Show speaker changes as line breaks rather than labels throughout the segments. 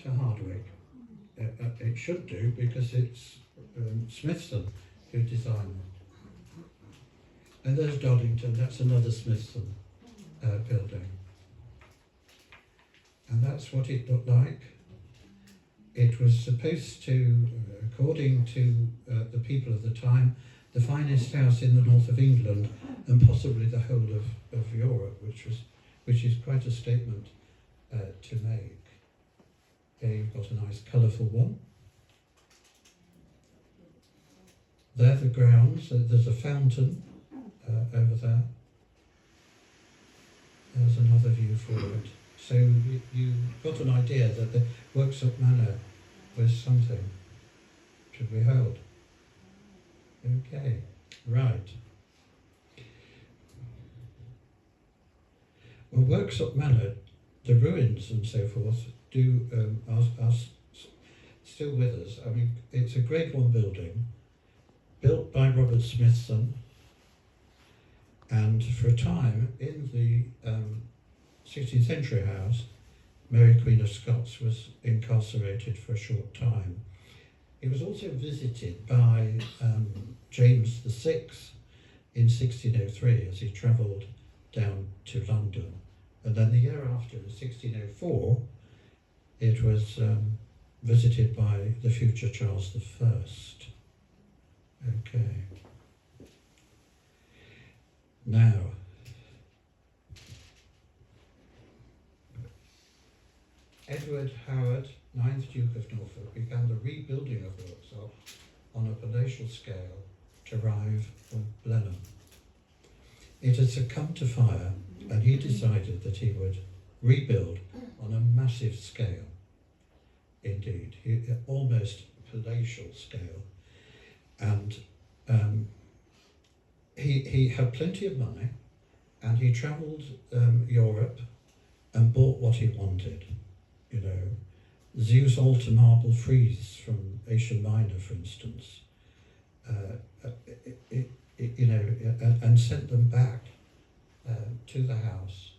to Hardwick. It should do, because it's Smithson who designed it. And there's Doddington, that's another Smithson building. And that's what it looked like. It was supposed to, according to the people of the time, the finest house in the north of England and possibly the whole of Europe, which is quite a statement to make. Here you've got a nice colourful one. There the grounds, there's a fountain over there. There's another view for it. So you got an idea that the Worksop Manor was something to behold. Okay, right. Well, Worksop Manor, the ruins and so forth, are still with us. I mean, it's a Grade 1 building, built by Robert Smithson, and for a time in the 16th century house, Mary Queen of Scots was incarcerated for a short time. It was also visited by James VI in 1603 as he travelled down to London. And then the year after, in 1604, it was visited by the future Charles I. Okay. Now, Edward Howard, 9th Duke of Norfolk, began the rebuilding of Worksop on a palatial scale to rival Blenheim. It had succumbed to fire, and he decided that he would rebuild on a massive scale. Indeed, almost palatial scale. And he had plenty of money, and he travelled Europe and bought what he wanted. You know, Zeus altar marble frieze from Asia Minor, for instance. And sent them back to the house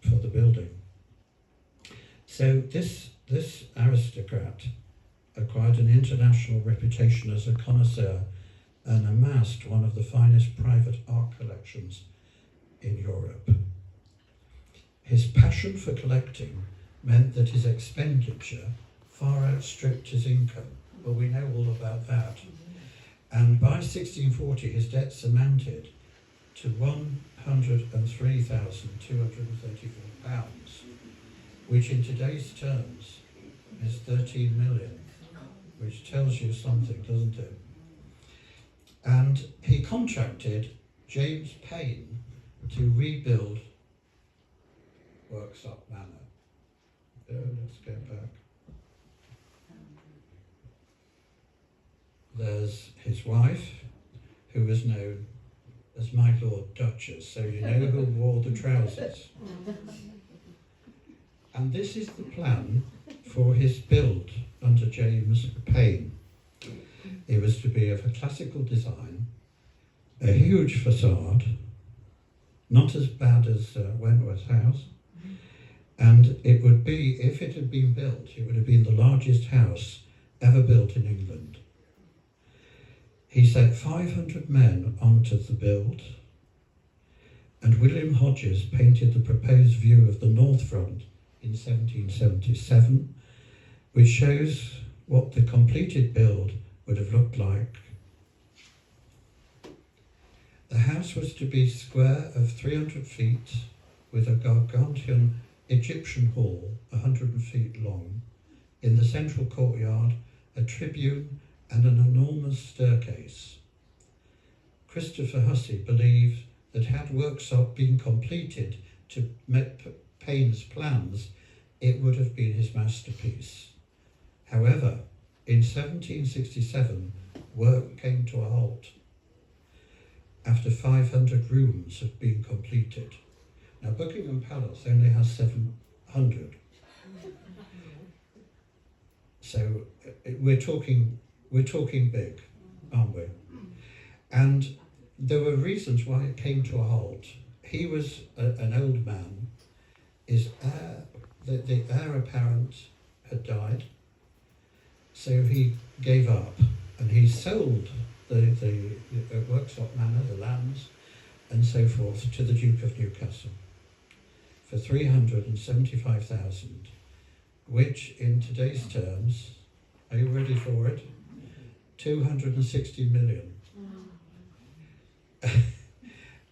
for the building. So this aristocrat acquired an international reputation as a connoisseur and amassed one of the finest private art collections in Europe. His passion for collecting meant that his expenditure far outstripped his income. Well, we know all about that. And by 1640, his debts amounted to £103,234, which in today's terms is 13 million, which tells you something, doesn't it? And he contracted James Payn to rebuild Worksop Manor. Let's go back. There's his wife, who was known as My Lord Duchess, so you know who wore the trousers. And this is the plan for his build under James Payn. It was to be of a classical design, a huge facade, not as bad as Wentworth's house, and it would be, if it had been built, it would have been the largest house ever built in England. He set 500 men onto the build, and William Hodges painted the proposed view of the north front in 1777, which shows what the completed build would have looked like. The house was to be square of 300 feet with a gargantuan Egyptian hall 100 feet long, in the central courtyard a tribune and an enormous staircase. Christopher Hussey believed that had Worksop been completed to Payn's plans, it would have been his masterpiece. However, in 1767, work came to a halt after 500 rooms had been completed. Now, Buckingham Palace only has 700. So we're talking big, aren't we? And there were reasons why it came to a halt. He was an old man. His heir the heir apparent had died, so he gave up and he sold the Worksop Manor, the lands, and so forth, to the Duke of Newcastle for 375,000, which in today's terms, are you ready for it? 260 million.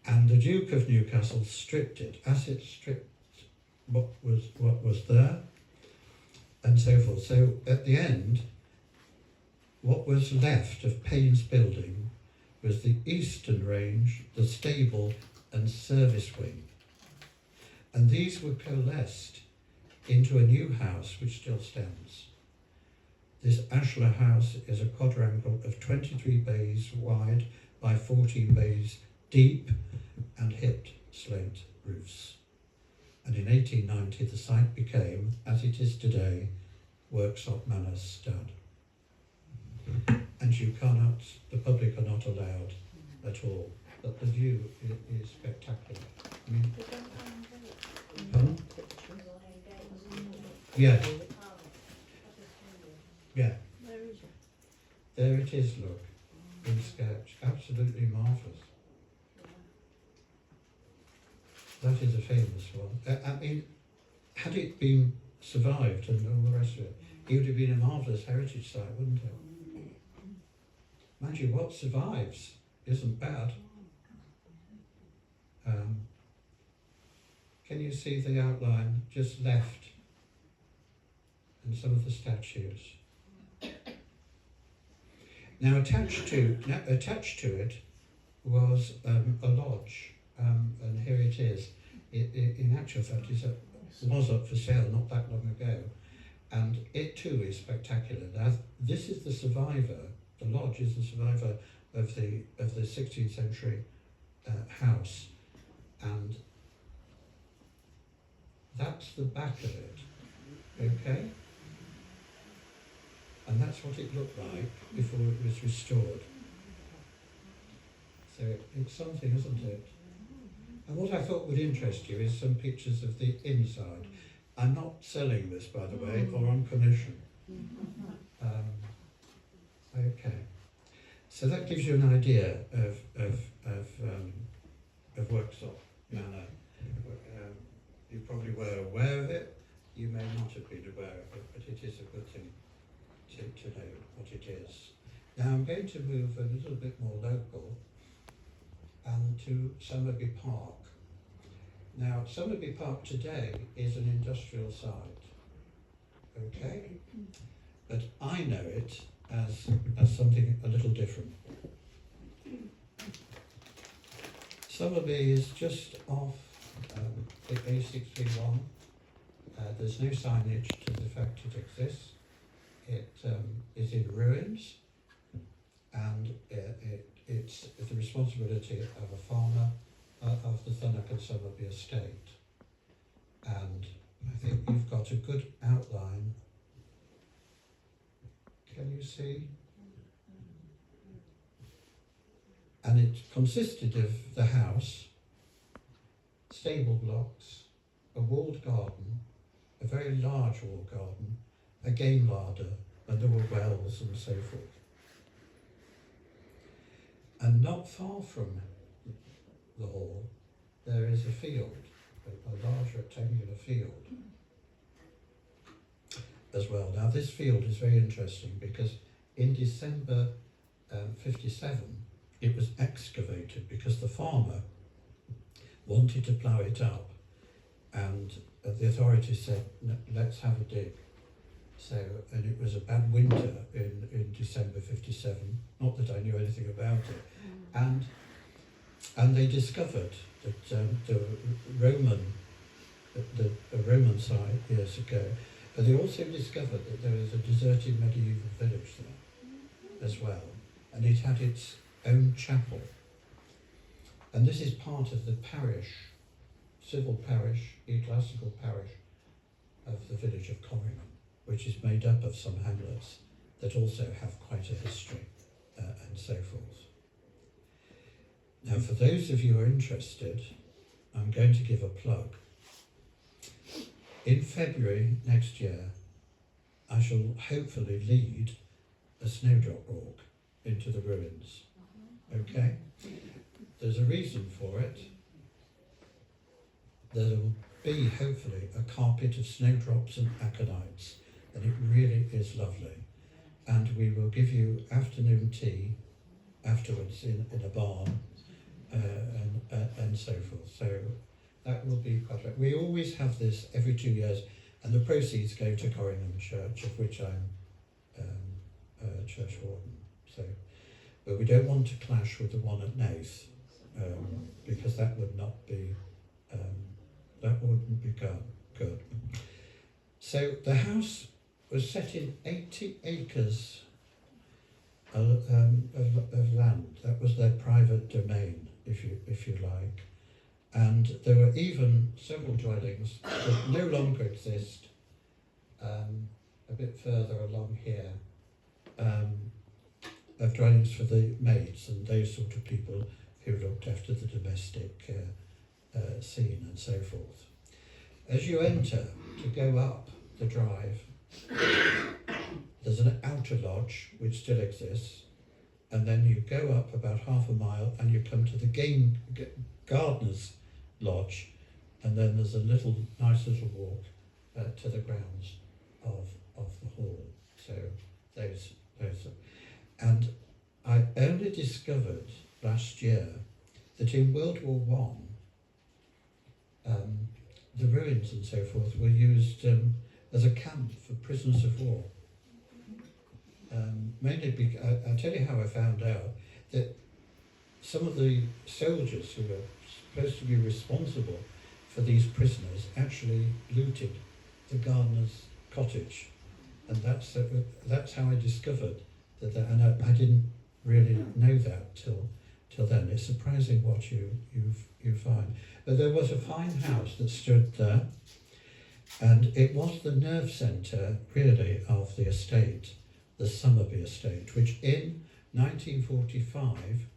And the Duke of Newcastle stripped it, as it stripped what was there, and so forth. So at the end, what was left of Payne's building was the eastern range, the stable and service wing. And these were coalesced into a new house which still stands. This Ashlar House is a quadrangle of 23 bays wide by 14 bays deep and hipped slate roofs. And in 1890 the site became, as it is today, Worksop Manor Stud. And you cannot, the public are not allowed at all, but the view is spectacular. I mean, pardon? Yeah. Yeah. There it is, look, in sketch. Absolutely marvellous. That is a famous one. I mean, had it been survived and all the rest of it, it would have been a marvellous heritage site, wouldn't it? Mind you, what survives isn't bad. Can you see the outline just left and some of the statues? Now attached to it was a lodge, and here it is. In actual fact, was up for sale not that long ago, and it too is spectacular. Now this is the survivor. The lodge is the survivor of the 16th century house, and that's the back of it. Okay. And that's what it looked like before it was restored. So it's something, isn't it? And what I thought would interest you is some pictures of the inside. I'm not selling this, by the way, or on commission. Okay. So that gives you an idea of Worksop Manor. You probably were aware of it. You may not have been aware of it, but it is a good thing to know what it is. Now I'm going to move a little bit more local and to Somerby Park. Now Somerby Park today is an industrial site, okay? But I know it as something a little different. Somerby is just off the A631. There's no signage to the fact it exists. It is in ruins, and it's the responsibility of a farmer of the Thunnock and Somerby estate. And I think you've got a good outline. Can you see? And it consisted of the house, stable blocks, a walled garden, a very large walled garden, a game larder, and there were wells and so forth. And not far from the hall, there is a field, a large rectangular field as well. Now this field is very interesting because in December 57, it was excavated because the farmer wanted to plough it up, and the authorities said, no, let's have a dig. So, and it was a bad winter in December 57, not that I knew anything about it, and they discovered that the Roman site years ago, but they also discovered that there was a deserted medieval village there as well, and it had its own chapel. And this is part of the parish, civil parish, ecclesiastical parish of the village of Corringham, which is made up of some hamlets that also have quite a history and so forth. Now, for those of you who are interested, I'm going to give a plug. In February next year, I shall hopefully lead a snowdrop walk into the ruins. Okay? There's a reason for it. There'll be, hopefully, a carpet of snowdrops and aconites, and it really is lovely. And we will give you afternoon tea afterwards in a barn, and so forth. So that will be quite right. We always have this every 2 years, and the proceeds go to Corringham Church, of which I'm church warden. So, but we don't want to clash with the one at Nath, because that would not be, that wouldn't be good. So the house was set in 80 acres of land. That was their private domain, if you like. And there were even several dwellings that no longer exist, a bit further along here, of dwellings for the maids and those sort of people who looked after the domestic scene and so forth. As you enter, to go up the drive, there's an outer lodge which still exists, and then you go up about half a mile and you come to the gardener's lodge, and then there's a nice little walk to the grounds of the hall. So those and I only discovered last year that in World War I, the ruins and so forth were used as a camp for prisoners of war. Mainly because, I'll tell you how I found out, that some of the soldiers who were supposed to be responsible for these prisoners actually looted the gardener's cottage, and that's how I discovered that. And I didn't really know that till then. It's surprising what you find. But there was a fine house that stood there, and it was the nerve centre really of the estate, the Somerby estate, which in 1945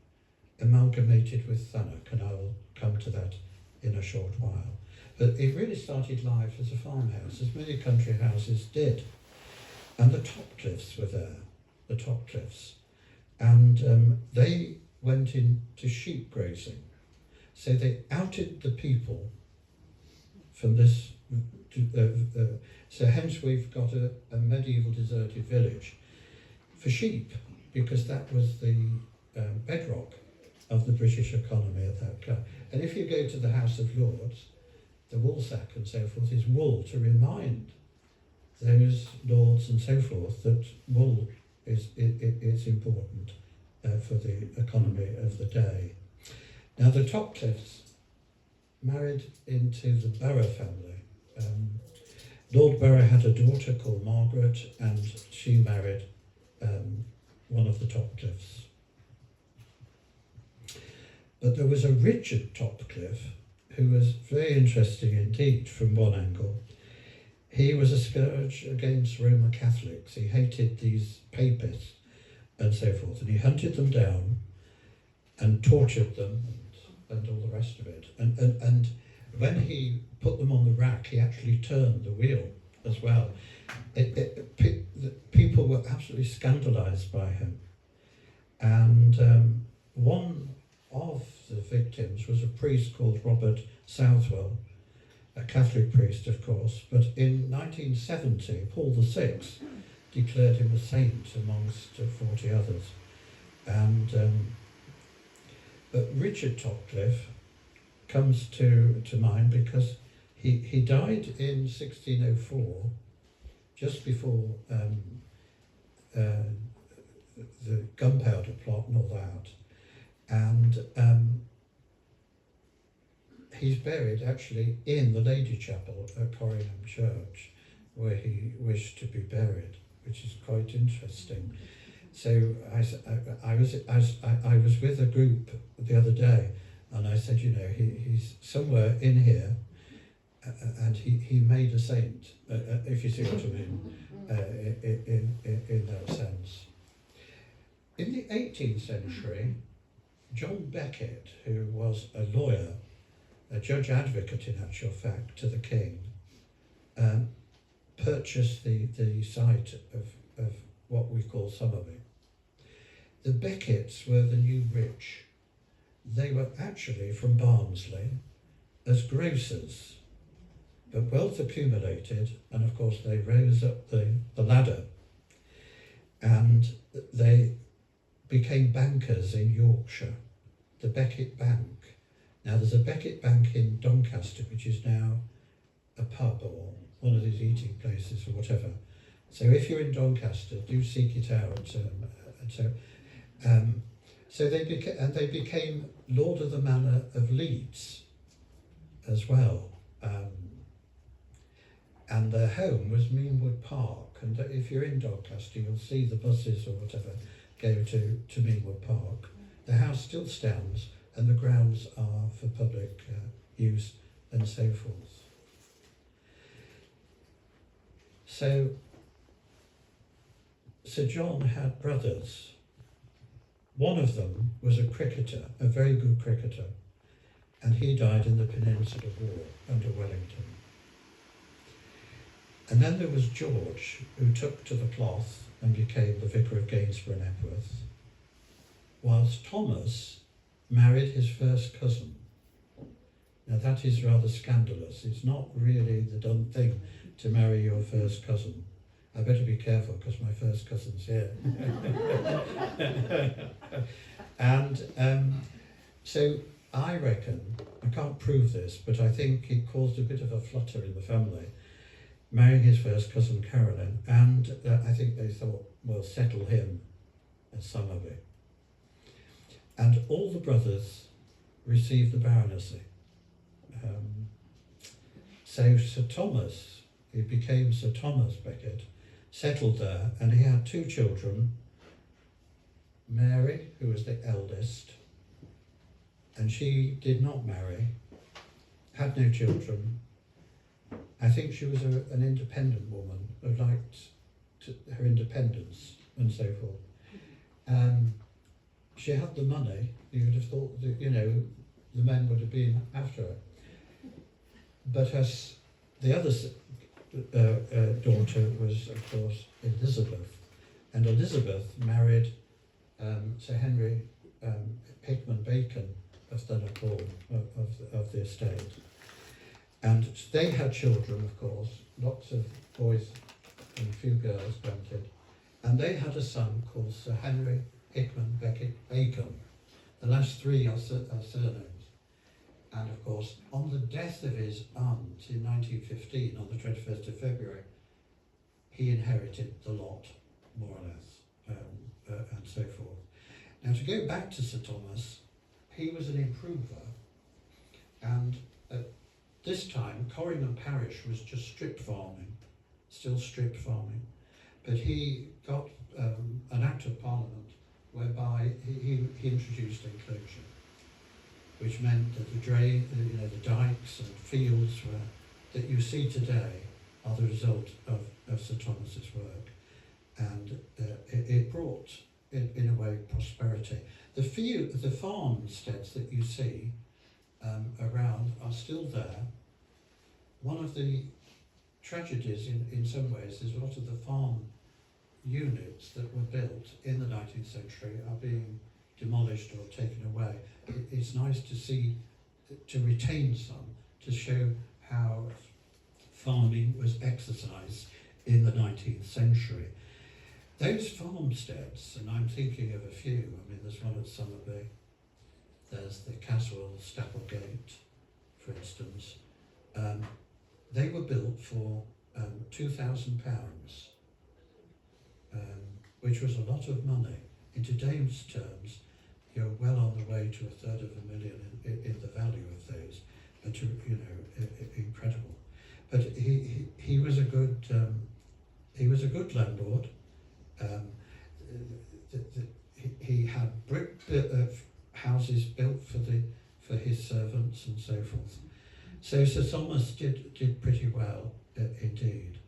amalgamated with Thunnock, and I'll come to that in a short while. But it really started life as a farmhouse, as many country houses did. And the Topcliffes were there, the Topcliffes. And they went into sheep grazing. So they outed the people from this, so hence we've got a medieval deserted village for sheep, because that was the bedrock of the British economy at that time. And if you go to the House of Lords, the woolsack and so forth is wool, to remind those lords and so forth that wool is important for the economy of the day. Now the Topcliffes married into the Borough family. Lord Borough had a daughter called Margaret, and she married one of the Topcliffes. But there was a Richard Topcliffe who was very interesting indeed from one angle. He was a scourge against Roman Catholics. He hated these papists and so forth, and he hunted them down and tortured them and all the rest of it. And when he put them on the rack, he actually turned the wheel as well. People were absolutely scandalised by him. And one of the victims was a priest called Robert Southwell, a Catholic priest, of course, but in 1970, Paul VI declared him a saint amongst 40 others. And but Richard Topcliffe comes to mind because he died in 1604, just before the gunpowder plot and all that. And he's buried actually in the Lady Chapel at Corringham Church, where he wished to be buried, which is quite interesting. So I was with a group the other day, and I said, you know, he's somewhere in here, and he made a saint, if you see what I mean, in that sense. In the 18th century, John Becket, who was a lawyer, a judge advocate in actual fact to the king, purchased the site of what we call Somerby. The Becketts were the new rich. They were actually from Barnsley as grocers, but wealth accumulated, and of course they rose up the ladder, and they became bankers in Yorkshire, the Beckett Bank. Now there's a Beckett Bank in Doncaster, which is now a pub or one of these eating places or whatever. So if you're in Doncaster, do seek it out. So they became Lord of the Manor of Leeds as well. And their home was Meanwood Park. And if you're in Doncaster, you'll see the buses or whatever go to Meanwood Park. The house still stands, and the grounds are for public use and so forth. So Sir John had brothers. One of them was a cricketer, a very good cricketer, and he died in the Peninsular War under Wellington. And then there was George, who took to the cloth and became the vicar of Gainsborough and Epworth, whilst Thomas married his first cousin. Now that is rather scandalous. It's not really the done thing to marry your first cousin. I better be careful because my first cousin's here. And so I reckon, I can't prove this, but I think it caused a bit of a flutter in the family, marrying his first cousin Caroline, and I think they thought, well, settle him at Somerby. And all the brothers received the baronetcy. So Sir Thomas, he became Sir Thomas Becket, settled there, and he had two children, Mary, who was the eldest, and she did not marry, had no children. I think she was an independent woman who liked her independence and so forth. She had the money. You would have thought that, you know, the men would have been after her. But the other daughter was, of course, Elizabeth, and Elizabeth married Sir Henry Hickman Bacon of Thurlock Hall, of the estate. And they had children, of course, lots of boys and a few girls, granted. And they had a son called Sir Henry Hickman Becket Bacon. The last three are surnames. And of course, on the death of his aunt in 1915, on the 21st of February, he inherited the lot, more or less, and so forth. Now, to go back to Sir Thomas, he was an improver, and at this time, Corringham Parish was just strip farming, still strip farming, but he got an Act of Parliament whereby he introduced enclosure, which meant that the dikes and fields that you see today are the result of Sir Thomas's work, and it brought, in a way, prosperity. The farmsteads that you see around are still there. One of the tragedies, in some ways, is a lot of the farm units that were built in the 19th century are being demolished or taken away. It's nice to see, to retain some, to show how farming was exercised in the 19th century. Those farmsteads, and I'm thinking of a few, I mean there's one at Somerby, there's the Caswell Stapplegate, for instance. They were built for £2,000, which was a lot of money. In today's terms, you're well on the way to £250,000 in the value of those, but incredible. But he was a good landlord. He had brick houses built for his servants and so forth. So Sir Thomas did pretty well indeed.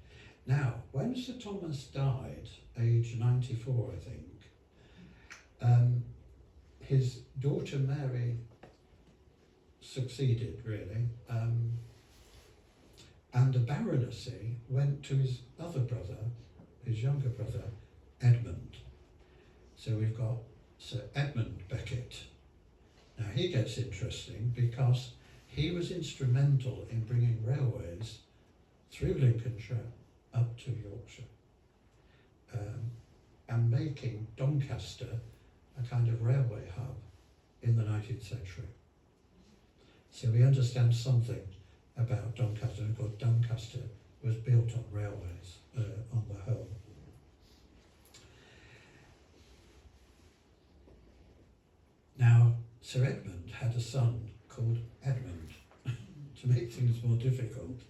Now, when Sir Thomas died, age 94, I think, his daughter Mary succeeded, really, And the baronetcy went to his other brother, his younger brother, Edmund. So we've got Sir Edmund Becket. Now he gets interesting because he was instrumental in bringing railways through Lincolnshire up to Yorkshire, and making Doncaster a kind of railway hub in the 19th century. So we understand something about Doncaster. Of course, Doncaster was built on railways on the whole. Now, Sir Edmund had a son called Edmund to make things more difficult.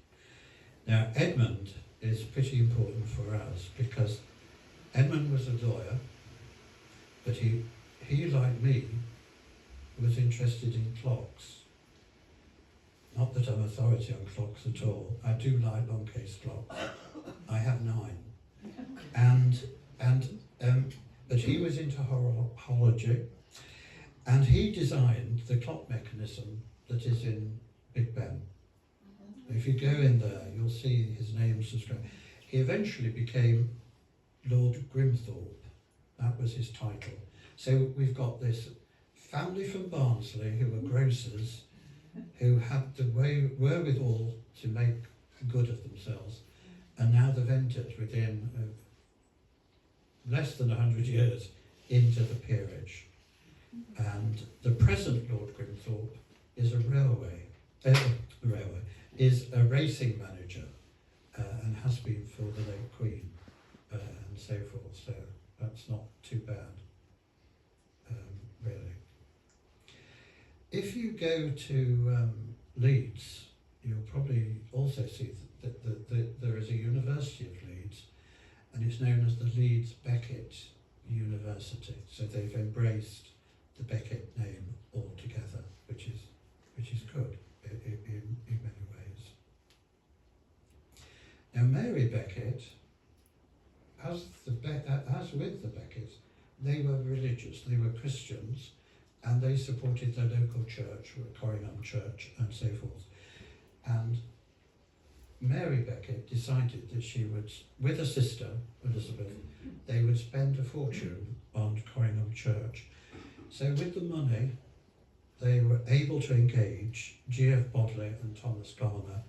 Now, Edmund is pretty important for us because Edmund was a lawyer, but he like me, was interested in clocks. Not that I'm authority on clocks at all. I do like long case clocks. I have 9. But he was into horology, and he designed the clock mechanism that is in Big Ben. If you go in there, you'll see his name subscribed. He eventually became Lord Grimthorpe. That was his title. So we've got this family from Barnsley who were grocers, who had the wherewithal to make good of themselves, and now they've entered within less than 100 years into the peerage. And the present Lord Grimthorpe is is a racing manager, and has been for the late Queen, and so forth. So that's not too bad, really. If you go to Leeds, you'll probably also see that there is a University of Leeds, and it's known as the Leeds Becket University. So they've embraced the Becket name altogether, which is good in many ways. Now, Mary Becket, as with the Beckets, they were religious, they were Christians, and they supported their local church, Corringham Church, and so forth. And Mary Becket decided that she would, with her sister, Elizabeth, they would spend a fortune on Corringham Church. So with the money, they were able to engage G.F. Bodley and Thomas Garner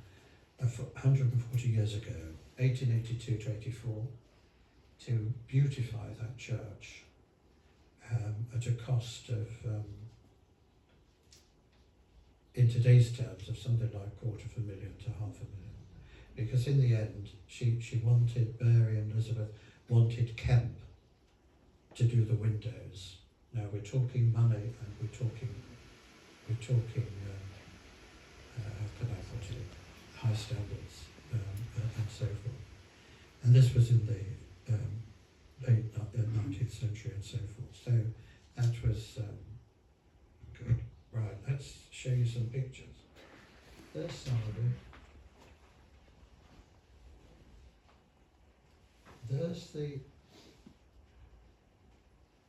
140 years ago, 1882 to 84, to beautify that church at a cost of, in today's terms, of something like $250,000 to $500,000. Because in the end, she wanted, Mary and Elizabeth wanted Kemp to do the windows. Now we're talking money, and we're talking how can I put it, high standards, and so forth. And this was in the late 19th century and so forth. So that was good. Right, let's show you some pictures. There's somebody. There's the,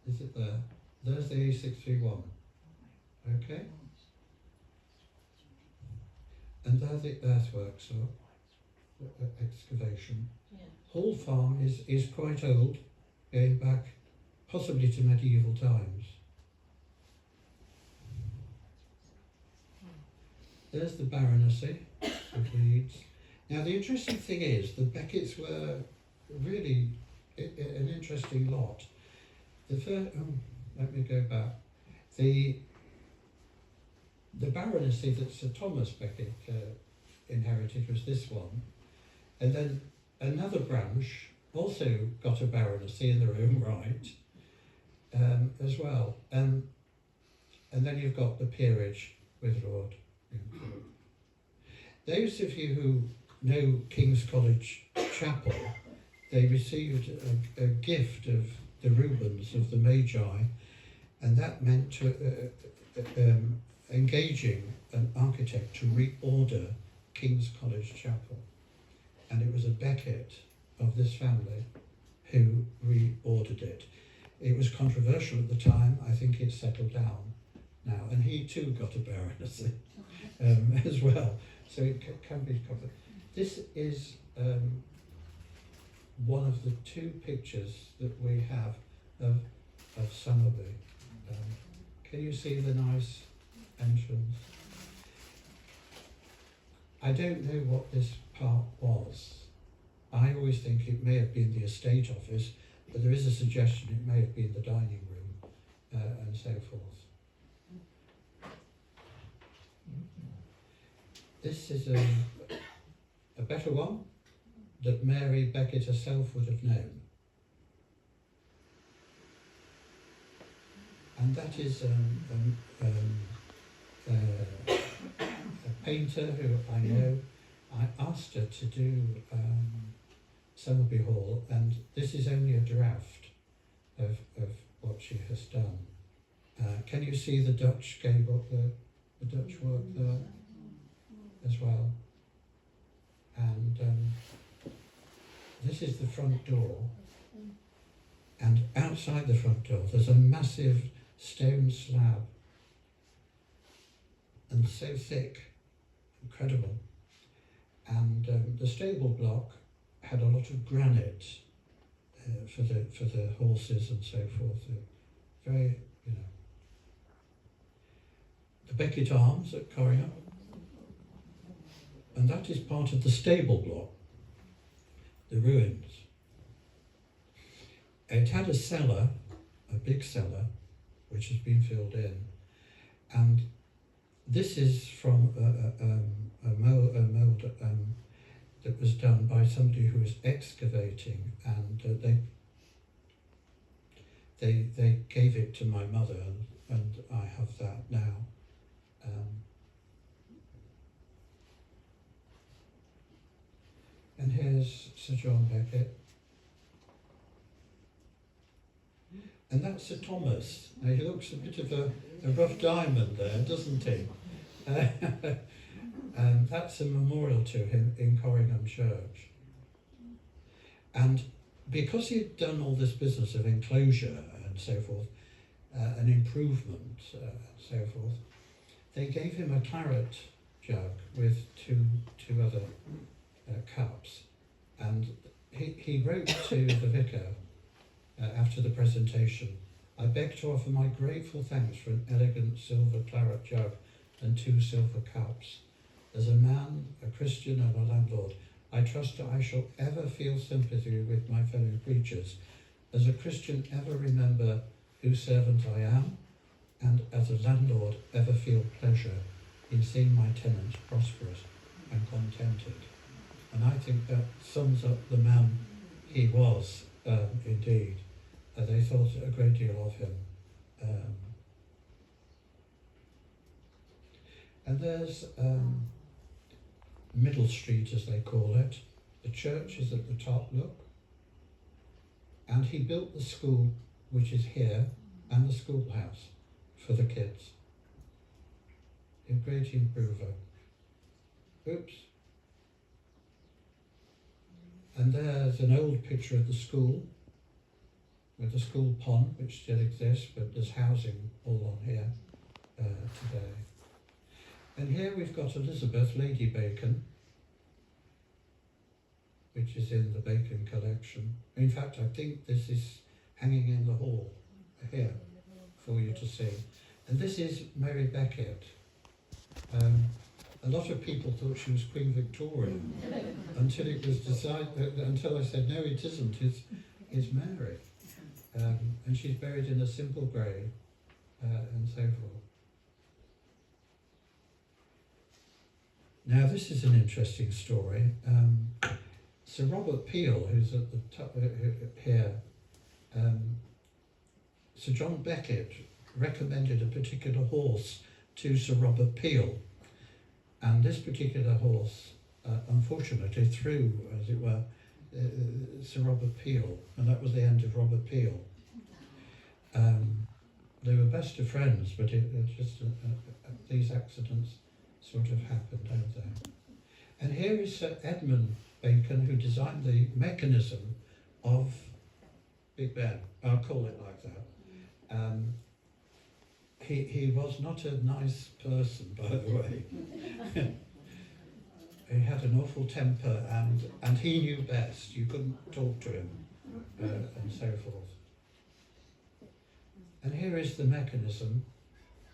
is it there? There's the A631, okay? And there the earthworks are, excavation. Yeah. Hall Farm is quite old, going back possibly to medieval times. There's the baronetcy of Leeds. Now the interesting thing is the Beckets were really an interesting lot. The first, let me go back. The baronetcy that Sir Thomas Becket inherited was this one, and then another branch also got a baronetcy in their own right, as well. And then you've got the peerage with Lord. Those of you who know King's College Chapel, they received a gift of the Rubens of the Magi, and that meant to, engaging an architect to reorder King's College Chapel. And it was a Becket of this family who reordered it. It was controversial at the time. I think it's settled down now. And he too got a baronetcy as well. So it can be covered. This is one of the two pictures that we have of Somerby. Can you see the nice entrance? I don't know what this part was. I always think it may have been the estate office, but there is a suggestion it may have been the dining room and so forth. This is a better one that Mary Beckett herself would have known. And that is a painter who I know. I asked her to do Somerby Hall, and this is only a draft of what she has done. Can you see the Dutch gable, the Dutch work there as well? And this is the front door, and outside the front door there's a massive stone slab, and so thick, incredible. And the stable block had a lot of granite for the horses and so forth. Very, you know. The Beckett Arms at Corringham, and that is part of the stable block, the ruins. It had a cellar, a big cellar, which has been filled in, and this is from a mould that was done by somebody who was excavating, and they gave it to my mother, and I have that now. And here's Sir John Beckett. And that's Sir Thomas. Now he looks a bit of a rough diamond there, doesn't he? And that's a memorial to him in Corringham Church. And because he'd done all this business of enclosure and so forth, and improvement and so forth, they gave him a claret jug with two other cups. And he wrote to the vicar after the presentation, "I beg to offer my grateful thanks for an elegant silver claret jug and 2 silver cups. As a man, a Christian and a landlord, I trust that I shall ever feel sympathy with my fellow creatures. As a Christian, ever remember whose servant I am, and as a landlord, ever feel pleasure in seeing my tenants prosperous and contented." And I think that sums up the man he was, indeed. They thought a great deal of him. And there's Middle Street, as they call it. The church is at the top, look. And he built the school, which is here, and the schoolhouse for the kids. A great improver. Oops. And there's an old picture of the school, with the school pond, which still exists, but there's housing all on here today. And here we've got Elizabeth, Lady Bacon, which is in the Bacon collection. In fact, I think this is hanging in the hall here for you to see. And this is Mary Beckett. A lot of people thought she was Queen Victoria until it was decided. Until I said no, it isn't. It's Mary, and she's buried in a simple grave, and so forth. Now this is an interesting story. Sir Robert Peel, who's at the top here, Sir John Beckett recommended a particular horse to Sir Robert Peel. And this particular horse, unfortunately, threw, as it were, Sir Robert Peel, and that was the end of Robert Peel. They were best of friends, but it just these accidents sort of happened, don't they? And here is Sir Edmund Bacon, who designed the mechanism of Big Ben. I'll call it like that. He was not a nice person, by the way. he had an awful temper, and he knew best. You couldn't talk to him, and so forth. And here is the mechanism,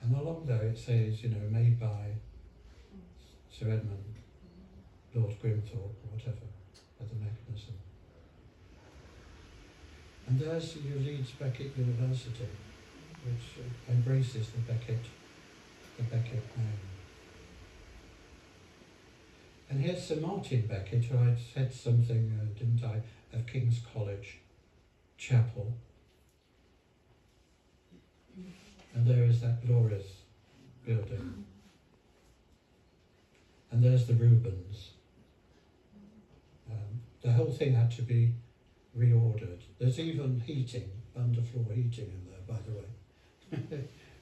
and along there it says, you know, made by Sir Edmund, Lord Grimthorpe, or whatever, as the mechanism. And there's your Leeds Beckett University, which embraces the Beckett name. And here's Sir Martin Beckett, who I said something, didn't I, of King's College Chapel. And there is that glorious building. And there's the Rubens. The whole thing had to be reordered. There's even heating, underfloor heating in there, by the way.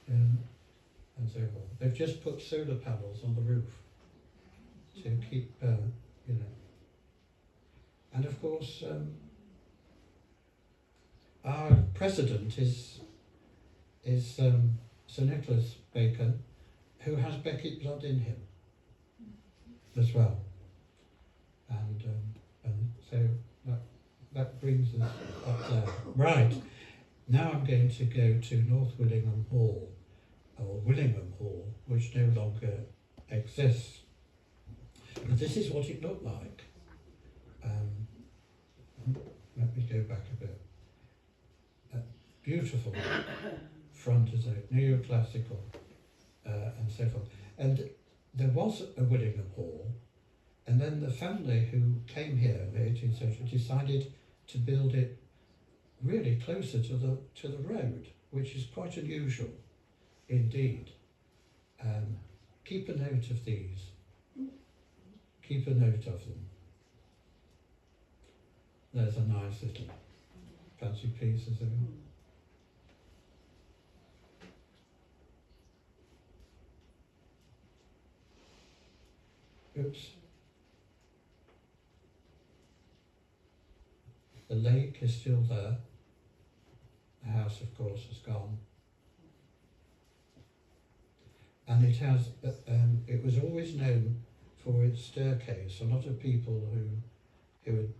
And so forth. They've just put solar panels on the roof to keep, you know. And of course, our president is Sir Nicholas Bacon, who has Beckett blood in him as well. And so that brings us up there. Right, now I'm going to go to North Willingham Hall, or Willingham Hall, which no longer exists. But this is what it looked like. Let me go back a bit. Beautiful front as a neoclassical and so forth. And there was a Willingham Hall, and then the family who came here in the 18th century decided to build it really closer to the road, which is quite unusual indeed. Keep a note of these. Keep a note of them. There's a nice little fancy piece, is there? Oops. The lake is still there. The house, of course, has gone. And it has, it was always known for its staircase. A lot of people who would,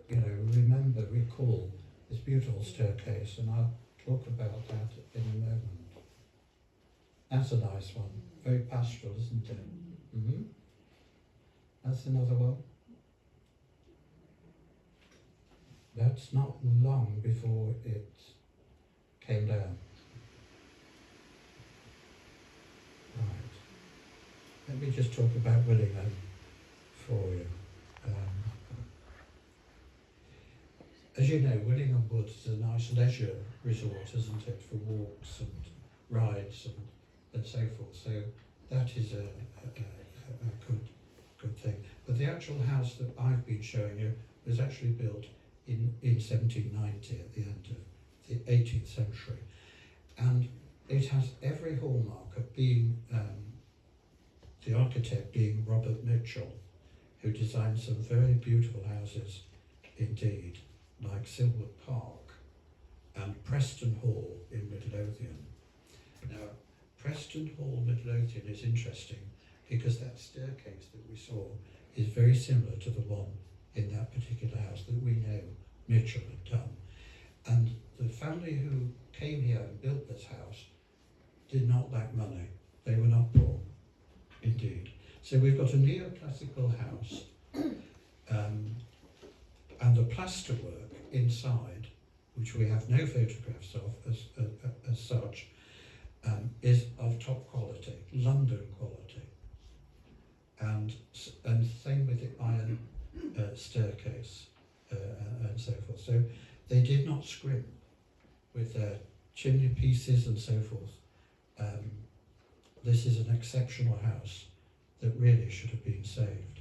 you know, recall this beautiful staircase, and I'll talk about that in a moment. That's a nice one. Very pastoral, isn't it? Mm-hmm. That's another one. That's not long before it came down. Right. Let me just talk about Willingham for you. As you know, Willingham Wood is a nice leisure resort, isn't it, for walks and rides and so forth. So that is a good thing. But the actual house that I've been showing you was actually built in 1790 at the end of the 18th century. And it has every hallmark of being, the architect being Robert Mitchell, who designed some very beautiful houses indeed, like Silwood Park and Preston Hall in Midlothian. Now, Preston Hall, Midlothian is interesting because that staircase that we saw is very similar to the one in that particular house that we know Mitchell had done. And the family who came here and built this house did not lack money. They were not poor, indeed. So we've got a neoclassical house, and the plasterwork inside, which we have no photographs of as such, is of top quality, London quality. And same with the iron staircase and so forth. So they did not scrimp with their chimney pieces and so forth. This is an exceptional house that really should have been saved.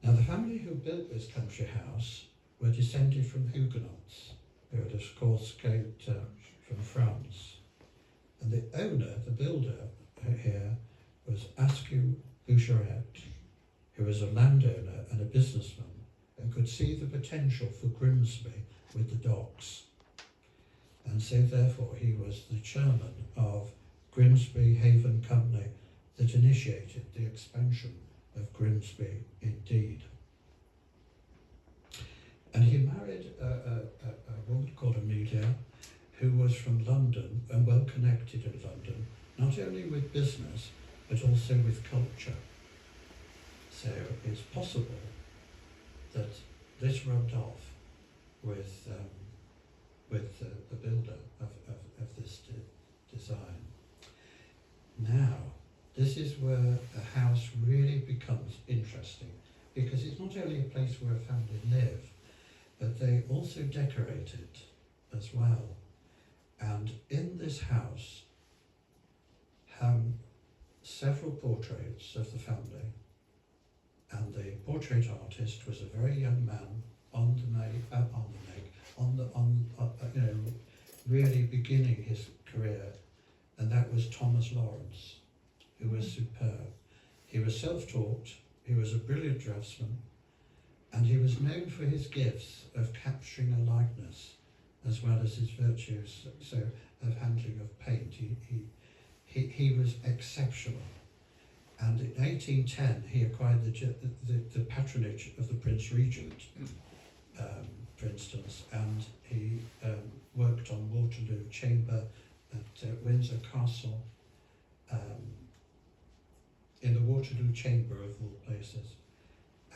Now, the family who built this country house were descended from Huguenots, who had, of course, escaped from France. And the owner, the builder here, was Askew Boucheret, who was a landowner and a businessman and could see the potential for Grimsby with the docks. And so therefore he was the chairman of Grimsby Haven Company that initiated the expansion of Grimsby indeed. And he married a woman called Amelia, who was from London and well connected in London, not only with business, but also with culture. So it's possible that this rubbed off with the builder of this design. Now, this is where a house really becomes interesting, because it's not only a place where a family live, but they also decorate it as well. And in this house hung several portraits of the family, and the portrait artist was a very young man really beginning his career, and that was Thomas Lawrence, who was superb. He was self-taught, he was a brilliant draftsman, and he was known for his gifts of capturing a likeness as well as his virtues, so of handling of paint. He was exceptional. And in 1810 he acquired the patronage of the Prince Regent, for instance, and he worked on Waterloo Chamber at Windsor Castle, in the Waterloo Chamber of all places,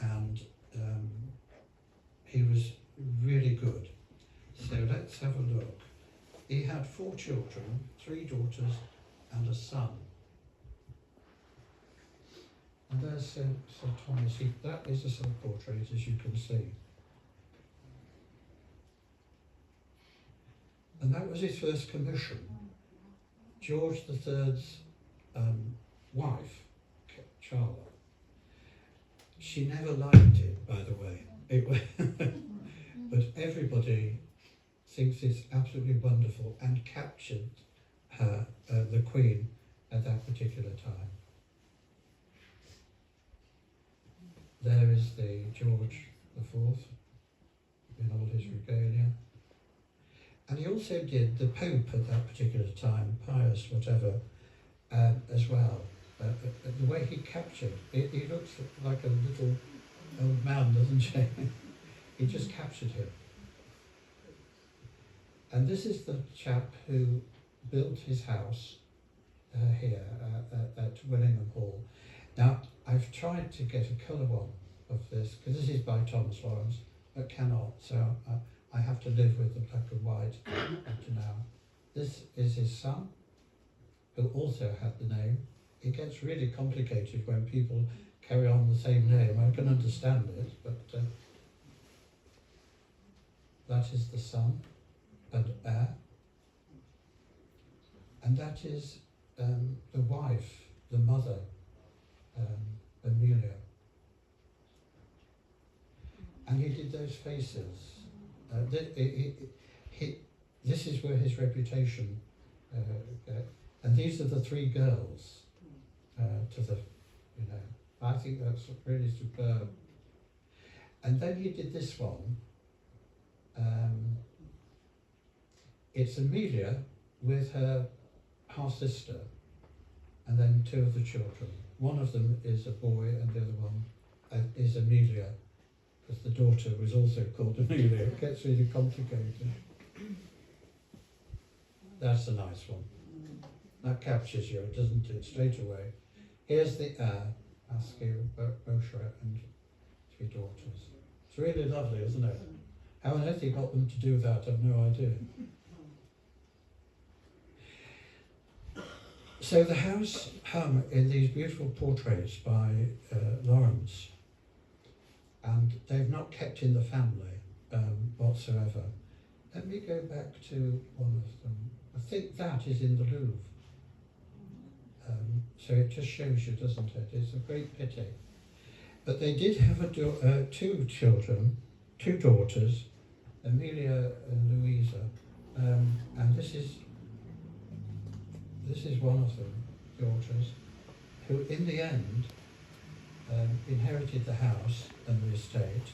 and he was really good. So let's have a look. He had 4 children, 3 daughters and a son. And there's Sir Thomas. That is a self-portrait, as you can see. And that was his first commission. George III's wife, Charlotte, she never liked it, by the way. But everybody thinks it's absolutely wonderful and captured her, the Queen, at that particular time. There is the George IV in all his regalia. And he also did the Pope at that particular time, Pius, whatever, as well. The way he captured, he looks like a little old man, doesn't he? He just captured him. And this is the chap who built his house here at Willingham Hall. Now, I've tried to get a colour one of this, because this is by Thomas Lawrence, but cannot, so I have to live with the black and white up to now. This is his son, who also had the name. It gets really complicated when people carry on the same name. I can understand it, but that is the son and heir. And that is the wife, the mother, Amelia. And he did those faces. This is where his reputation, and these are the 3 girls to the, I think that's really superb. And then he did this one. It's Amelia with her half-sister, and then 2 of the children. One of them is a boy and the other one is Amelia, because the daughter was also called Amelia. It gets really complicated. That's a nice one. That captures you, doesn't it, straight away. Here's the heir, Askew, Beauchamp, and 3 daughters. It's really lovely, isn't it? How on earth he got them to do that, I've no idea. So the house hung in these beautiful portraits by Lawrence, and they've not kept in the family whatsoever. Let me go back to one of them. I think that is in the Louvre. So it just shows you, doesn't it? It's a great pity. But they did have 2 children, 2 daughters, Amelia and Louisa, and this is one of them, daughters, who in the end inherited the house and the estate,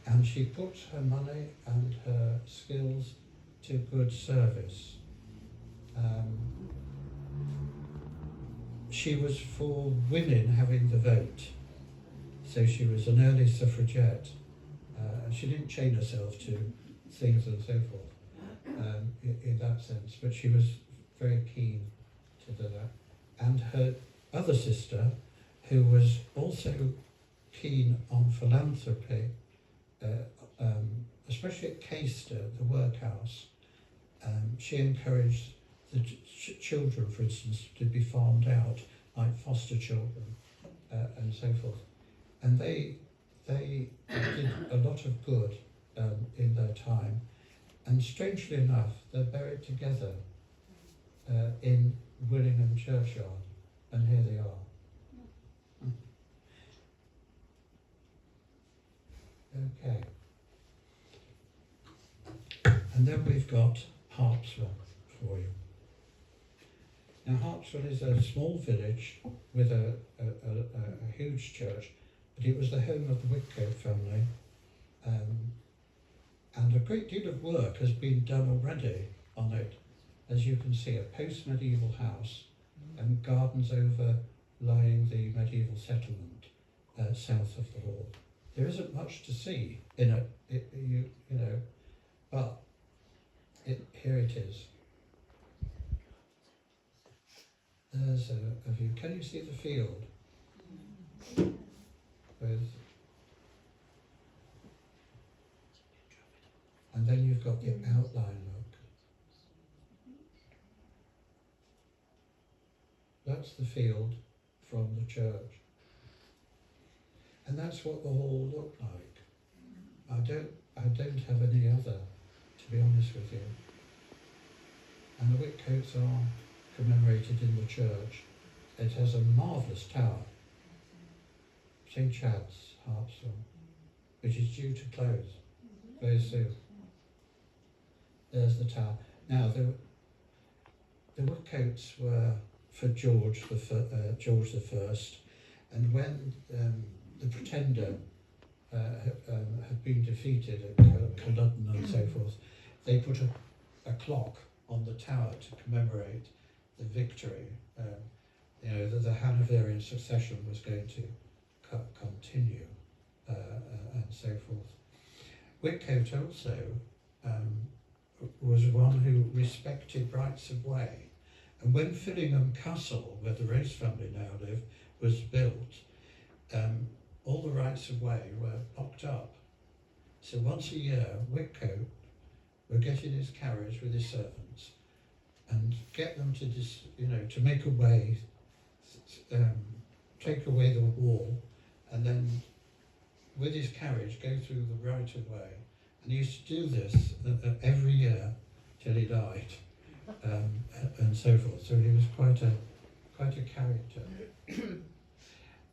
and she put her money and her skills to good service. She was for women having the vote, So she was an early suffragette. She didn't chain herself to things and so forth in that sense, but she was very keen to do that. And her other sister, who was also keen on philanthropy, especially at Caister, the workhouse, she encouraged the children, for instance, to be farmed out, like foster children and so forth. And they did a lot of good in their time. And strangely enough, they're buried together in Willingham Churchyard, and here they are. Okay. And then we've got Harpswell for you. Now Harpswell is a small village with a huge church, but it was the home of the Howitt-Cowan family, and a great deal of work has been done already on it. As you can see, a post-medieval house and gardens overlying the medieval settlement south of the hall. There isn't much to see in it, you know, but here it is. There's a view. Can you see the field? And then you've got the outline, look. That's the field from the church. And that's what the hall looked like. I don't have any other, to be honest with you. And the Whitcoats are commemorated in the church. It has a marvellous tower, St. Chad's, Harpswell, which is due to close very soon. There's the tower. Now, the Whitcoats were for George I, and when the Pretender had been defeated at Culloden and so forth, they put a clock on the tower to commemorate the victory. You know, that the Hanoverian succession was going to continue and so forth. Whitcote also was one who respected rights of way. And when Fillingham Castle, where the Race family now live, was built, all the rights of way were locked up. So once a year, Whitcote would get in his carriage with his servants and get them to make a way, take away the wall, and then with his carriage go through the right of way. And he used to do this every year till he died, and so forth. So he was quite a character.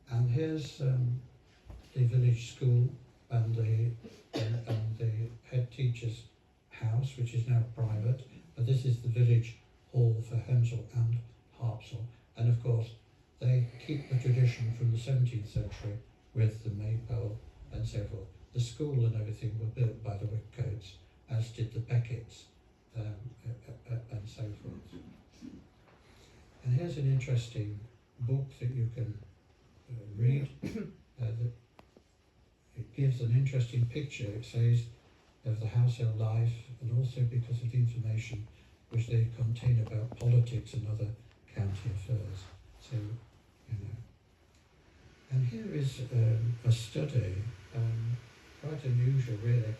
And here's the village school and the head teacher's house, which is now private. But this is the village hall for Hemsel and Harpswell. And of course, they keep the tradition from the 17th century with the maypole and so forth. The school and everything were built by the Whitcoats, as did the Becketts, and so forth. And here's an interesting book that you can read. It gives an interesting picture, it says, of the household life, and also because of the information which they contain about politics and other county affairs. So, you know. And here is a study, quite unusual really,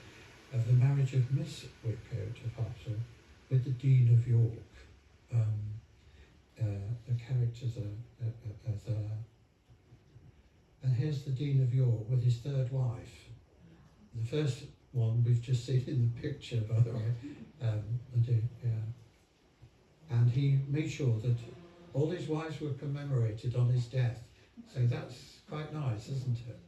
of the marriage of Miss Whitcote of Harpswell with the Dean of York. The characters are there. And here's the Dean of York with his third wife. The first one we've just seen in the picture, by the way. And he made sure that all his wives were commemorated on his death. So that's quite nice, isn't it?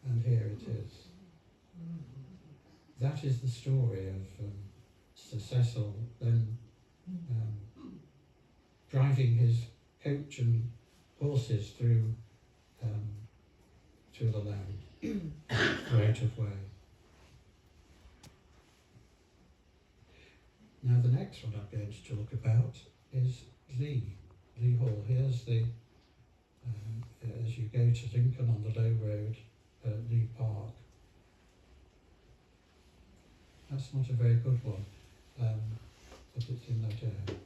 And here it is. That is the story of Sir Cecil then driving his coach and horses through the land, right of way. Now the next one I'm going to talk about is Lee Hall. Here's the as you go to Lincoln on the Low Road, Lee Park. That's not a very good one, but it's in that area.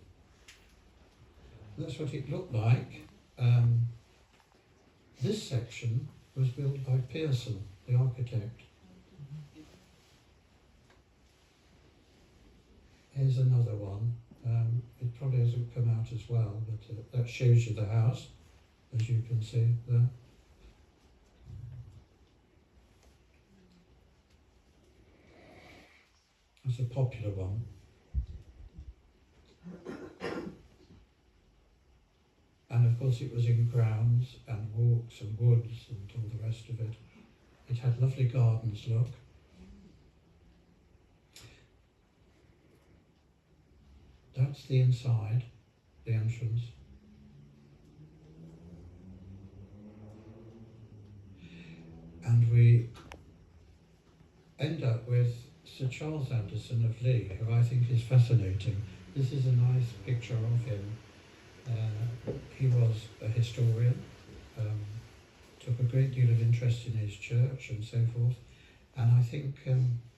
That's what it looked like. This section was built by Pearson, the architect. Here's another one. It probably hasn't come out as well, but that shows you the house, as you can see there. It's a popular one. And of course it was in grounds and walks and woods and all the rest of it. It had lovely gardens, look. That's the inside, the entrance. And we end up with Sir Charles Anderson of Lee, who I think is fascinating. This is a nice picture of him. He was a historian, took a great deal of interest in his church and so forth, and I think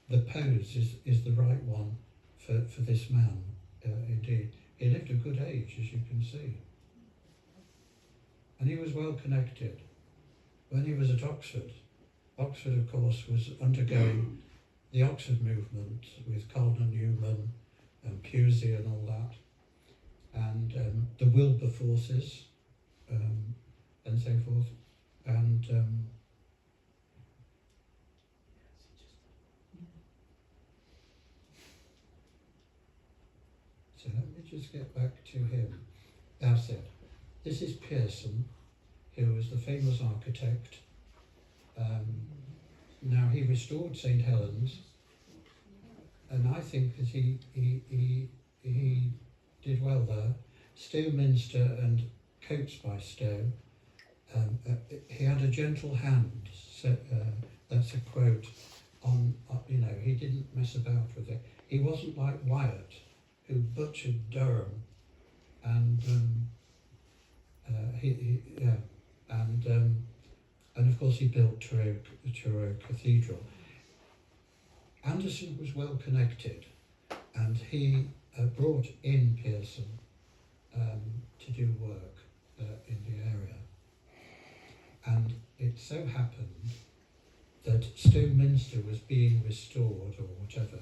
the pose is the right one for this man, indeed. He lived a good age, as you can see. And he was well connected. When he was at Oxford, Oxford of course was undergoing the Oxford movement with Cardinal Newman and Pusey and all that, and the Wilberforces and so forth, and so let me just get back to him. That's it. This is Pearson, who was the famous architect. Now he restored St Helens, and I think that he did well there. Stowe Minster and Coates by Stowe. He had a gentle hand. So, that's a quote. He didn't mess about with it. He wasn't like Wyatt, who butchered Durham, and and of course he built Truro Cathedral. Anderson was well connected, and he brought in Pearson to do work in the area. And it so happened that Stowe Minster was being restored or whatever,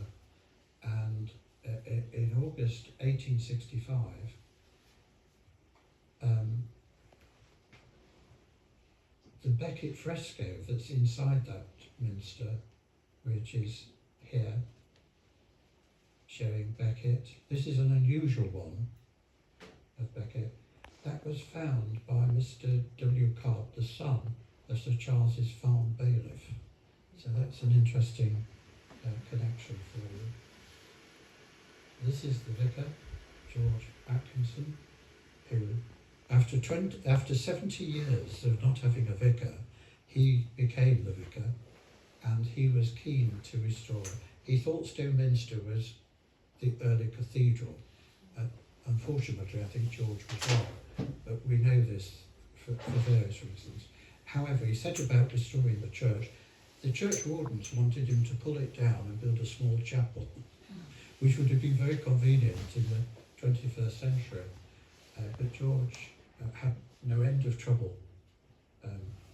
and in August 1865, the Becket fresco that's inside that minster, which is here, showing Becket. This is an unusual one of Becket. That was found by Mr. W. Cart, the son of Sir Charles's farm bailiff. So that's an interesting connection for you. This is the vicar, George Atkinson, who after 70 years of not having a vicar, he became the vicar, and he was keen to restore it. He thought Stowe Minster was the early cathedral. Unfortunately, I think George was wrong, but we know this for various reasons. However, he set about restoring the church. The church wardens wanted him to pull it down and build a small chapel, which would have been very convenient in the 21st century. But George had no end of trouble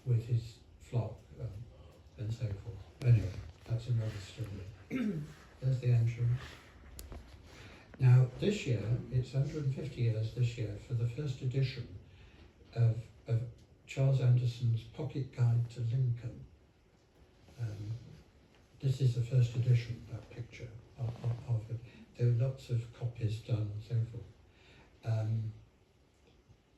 with his flock and so forth. Anyway, that's another story. There's the entrance. Now, this year, it's 150 years this year for the first edition of Charles Anderson's Pocket Guide to Lincoln. This is the first edition, that picture of it. There were lots of copies done and so forth.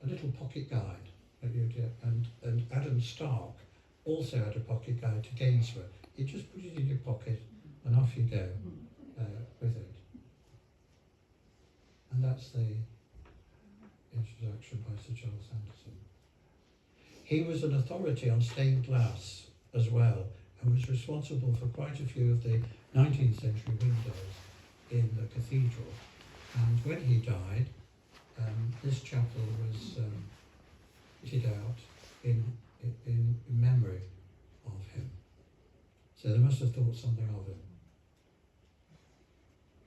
A little pocket guide, and Adam Stark also had a pocket guide to Gainsborough. You just put it in your pocket and off you go with it. And that's the introduction by Sir Charles Anderson. He was an authority on stained glass as well, and was responsible for quite a few of the 19th century windows in the cathedral. And when he died, this chapel was kitted out in memory of him. So they must have thought something of him.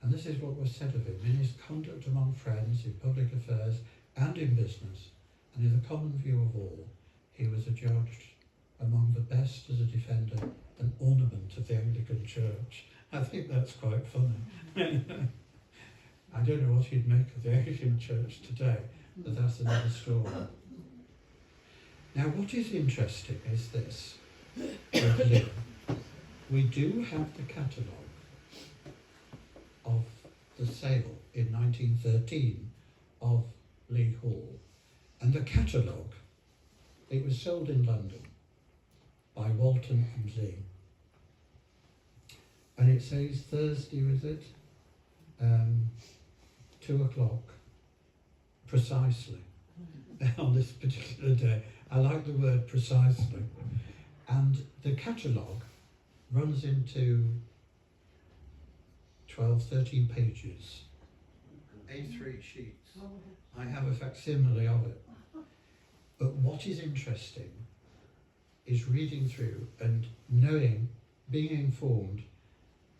And this is what was said of him: in his conduct among friends, in public affairs, and in business, and in the common view of all, he was adjudged among the best as a defender and ornament of the Anglican Church. I think that's quite funny. I don't know what you'd make of the Anglican Church today, but that's another story. Now, what is interesting is this. With Lee, we do have the catalogue of the sale in 1913 of Lee Hall. And the catalogue, it was sold in London by Walton and Lee. And it says Thursday, was it? 2 o'clock, precisely, on this particular day. I like the word precisely. And the catalogue runs into 12, 13 pages, A3 sheets. I have a facsimile of it. But what is interesting is reading through and knowing, being informed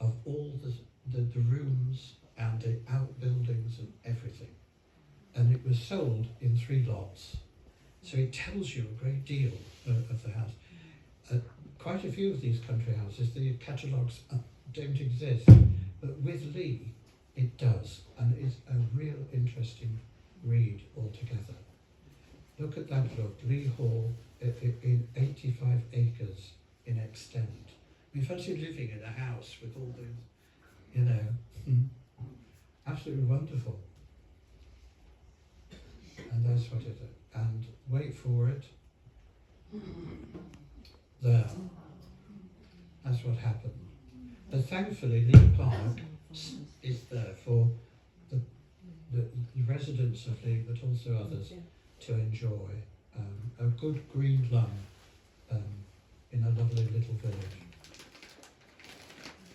of all the rooms and the outbuildings and everything. And it was sold in 3 lots. So it tells you a great deal of the house. Quite a few of these country houses, the catalogues don't exist, but with Lee, it does, and it's a real interesting read altogether. Look at that look, Lee Hall in 85 acres in extent. I mean, fancy living in a house with all these, you know, absolutely wonderful. And that's what it is. And wait for it. There. That's what happened. But thankfully, Lee Park is there for the residents of Lee, but also others, to enjoy a good green lawn in a lovely little village.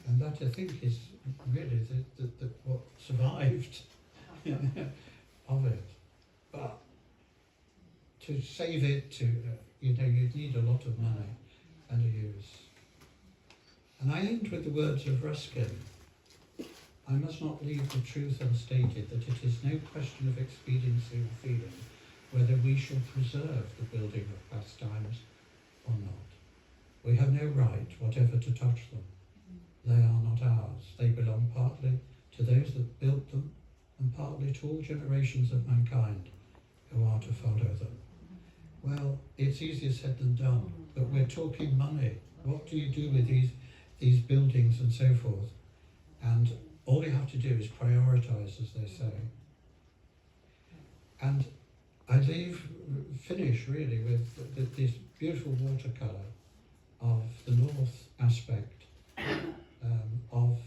And that, I think, is really what survived of it. But to save it, you'd need a lot of money and a use. And I end with the words of Ruskin. I must not leave the truth unstated, that it is no question of expediency or feeling whether we shall preserve the building of past times or not. We have no right whatever to touch them. They are not ours. They belong partly to those that built them and partly to all generations of mankind who are to follow them. Well, it's easier said than done, but we're talking money. What do you do with these buildings and so forth? And all you have to do is prioritise, as they say. And I finish really with this beautiful watercolour of the north aspect of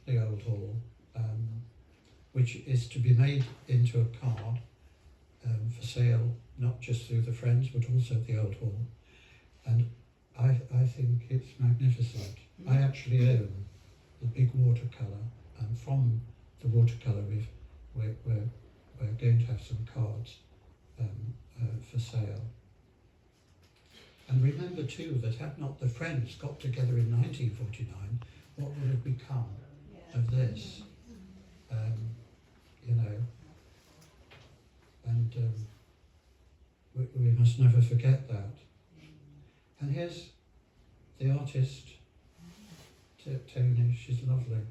the Old Hall, which is to be made into a card for sale, not just through the Friends, but also the Old Hall. And I think it's magnificent. I actually own the big watercolour, and from the watercolour we're going to have some cards for sale. And remember too that had not the Friends got together in 1949, what would have become of this? You know, and we must never forget that. And here's the artist, Tony, she's lovely.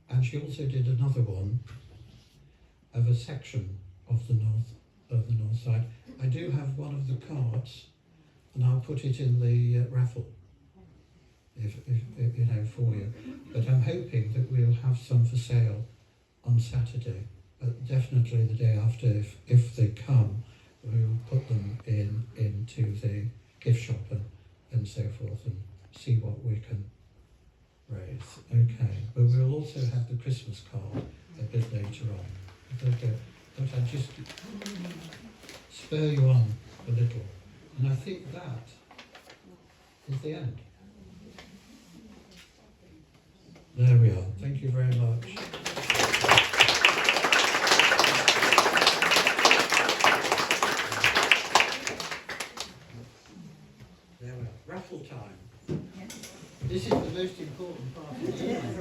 And she also did another one of a section of the north side. I do have one of the cards, and I'll put it in the raffle, if you know, for you. But I'm hoping that we'll have some for sale on Saturday, but definitely the day after, if they come, we'll put them into the gift shop and so forth, and see what we can raise. Okay, but we'll also have the Christmas card a bit later on. But I just spur you on a little, and I think that is the end. There we are. Thank you very much. There we are. Raffle time.
Yes.
This is the most important part of the evening.